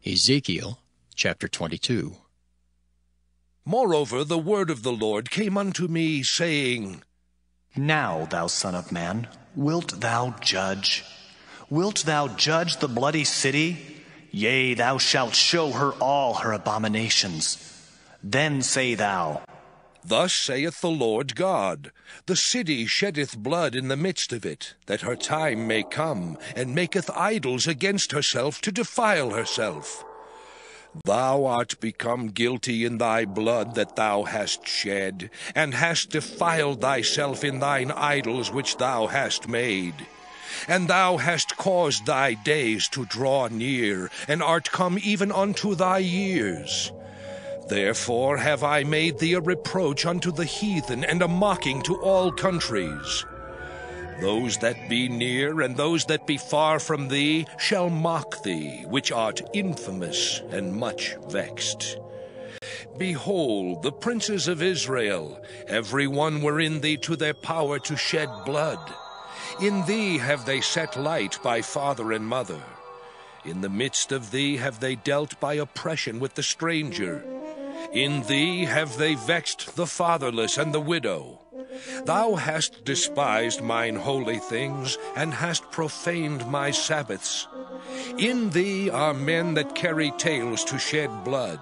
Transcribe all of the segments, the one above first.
EZEKIEL Chapter 22. Moreover, the word of the Lord came unto me, saying, Now, thou son of man, wilt thou judge? Wilt thou judge the bloody city? Yea, thou shalt show her all her abominations. Then say thou, Thus saith the Lord God, The city sheddeth blood in the midst of it, that her time may come, and maketh idols against herself to defile herself. Thou art become guilty in thy blood that thou hast shed, and hast defiled thyself in thine idols which thou hast made. And thou hast caused thy days to draw near, and art come even unto thy years. Therefore have I made thee a reproach unto the heathen, and a mocking to all countries. Those that be near, and those that be far from thee, shall mock thee, which art infamous and much vexed. Behold, the princes of Israel, every one were in thee to their power to shed blood. In thee have they set light by father and mother. In the midst of thee have they dealt by oppression with the stranger. In thee have they vexed the fatherless and the widow. Thou hast despised mine holy things, and hast profaned my Sabbaths. In thee are men that carry tales to shed blood,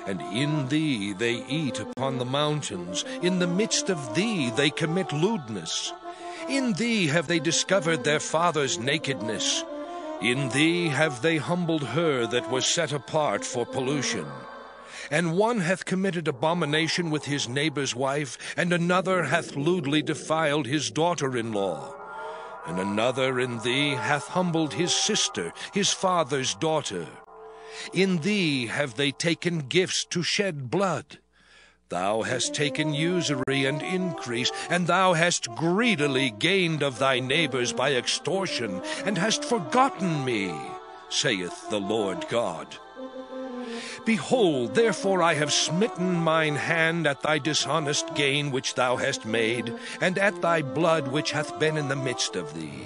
and in thee they eat upon the mountains. In the midst of thee they commit lewdness. In thee have they discovered their father's nakedness. In thee have they humbled her that was set apart for pollution. And one hath committed abomination with his neighbor's wife, and another hath lewdly defiled his daughter-in-law. And another in thee hath humbled his sister, his father's daughter. In thee have they taken gifts to shed blood. Thou hast taken usury and increase, and thou hast greedily gained of thy neighbors by extortion, and hast forgotten me, saith the Lord God. Behold, therefore I have smitten mine hand at thy dishonest gain which thou hast made, and at thy blood which hath been in the midst of thee.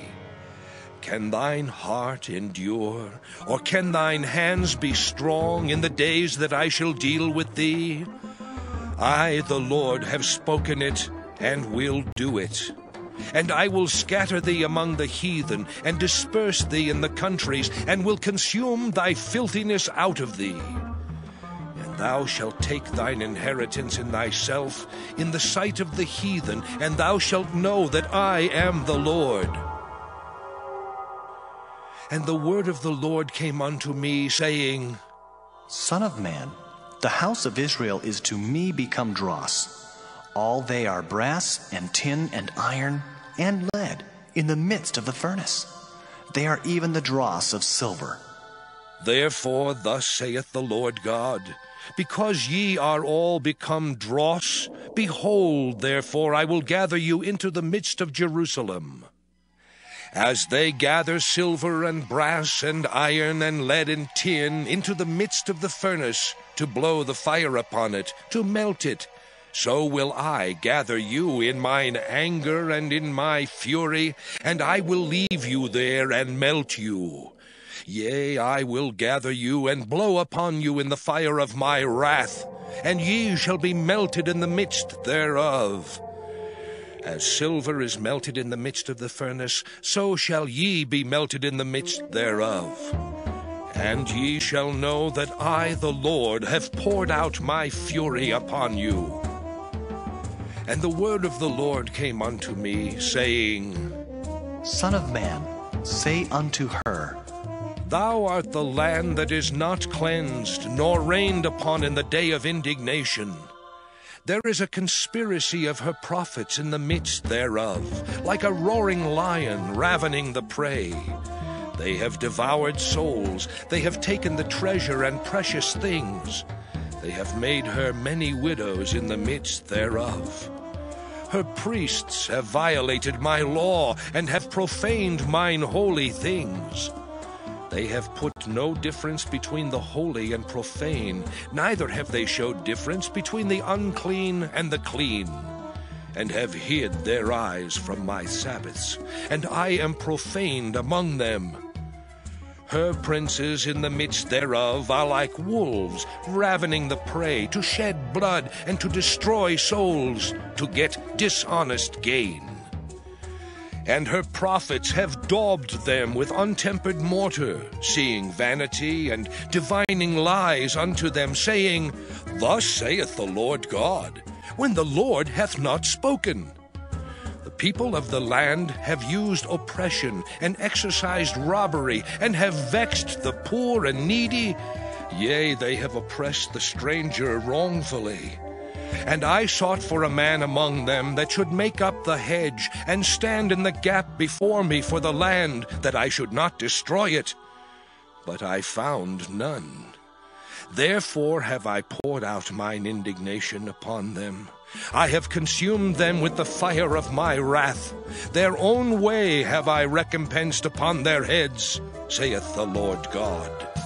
Can thine heart endure, or can thine hands be strong in the days that I shall deal with thee? I, the Lord, have spoken it, and will do it. And I will scatter thee among the heathen, and disperse thee in the countries, and will consume thy filthiness out of thee. And thou shalt take thine inheritance in thyself, in the sight of the heathen, and thou shalt know that I am the Lord. And the word of the Lord came unto me, saying, Son of man, the house of Israel is to me become dross. All they are brass and tin and iron and lead in the midst of the furnace. They are even the dross of silver. Therefore thus saith the Lord God, Because ye are all become dross, behold, therefore I will gather you into the midst of Jerusalem. As they gather silver and brass and iron and lead and tin into the midst of the furnace, to blow the fire upon it, to melt it, so will I gather you in mine anger and in my fury, and I will leave you there and melt you. Yea, I will gather you and blow upon you in the fire of my wrath, and ye shall be melted in the midst thereof. As silver is melted in the midst of the furnace, so shall ye be melted in the midst thereof. And ye shall know that I, the Lord, have poured out my fury upon you. And the word of the Lord came unto me, saying, Son of man, say unto her, Thou art the land that is not cleansed, nor rained upon in the day of indignation. There is a conspiracy of her prophets in the midst thereof, like a roaring lion ravening the prey. They have devoured souls, they have taken the treasure and precious things. They have made her many widows in the midst thereof. Her priests have violated my law, and have profaned mine holy things. They have put no difference between the holy and profane, neither have they showed difference between the unclean and the clean, and have hid their eyes from my Sabbaths, and I am profaned among them. Her princes in the midst thereof are like wolves, ravening the prey, to shed blood and to destroy souls, to get dishonest gain. And her prophets have daubed them with untempered mortar, seeing vanity and divining lies unto them, saying, Thus saith the Lord God, when the Lord hath not spoken. The people of the land have used oppression and exercised robbery, and have vexed the poor and needy. Yea, they have oppressed the stranger wrongfully. And I sought for a man among them that should make up the hedge, and stand in the gap before me for the land, that I should not destroy it. But I found none. Therefore have I poured out mine indignation upon them. I have consumed them with the fire of my wrath. Their own way have I recompensed upon their heads, saith the Lord God.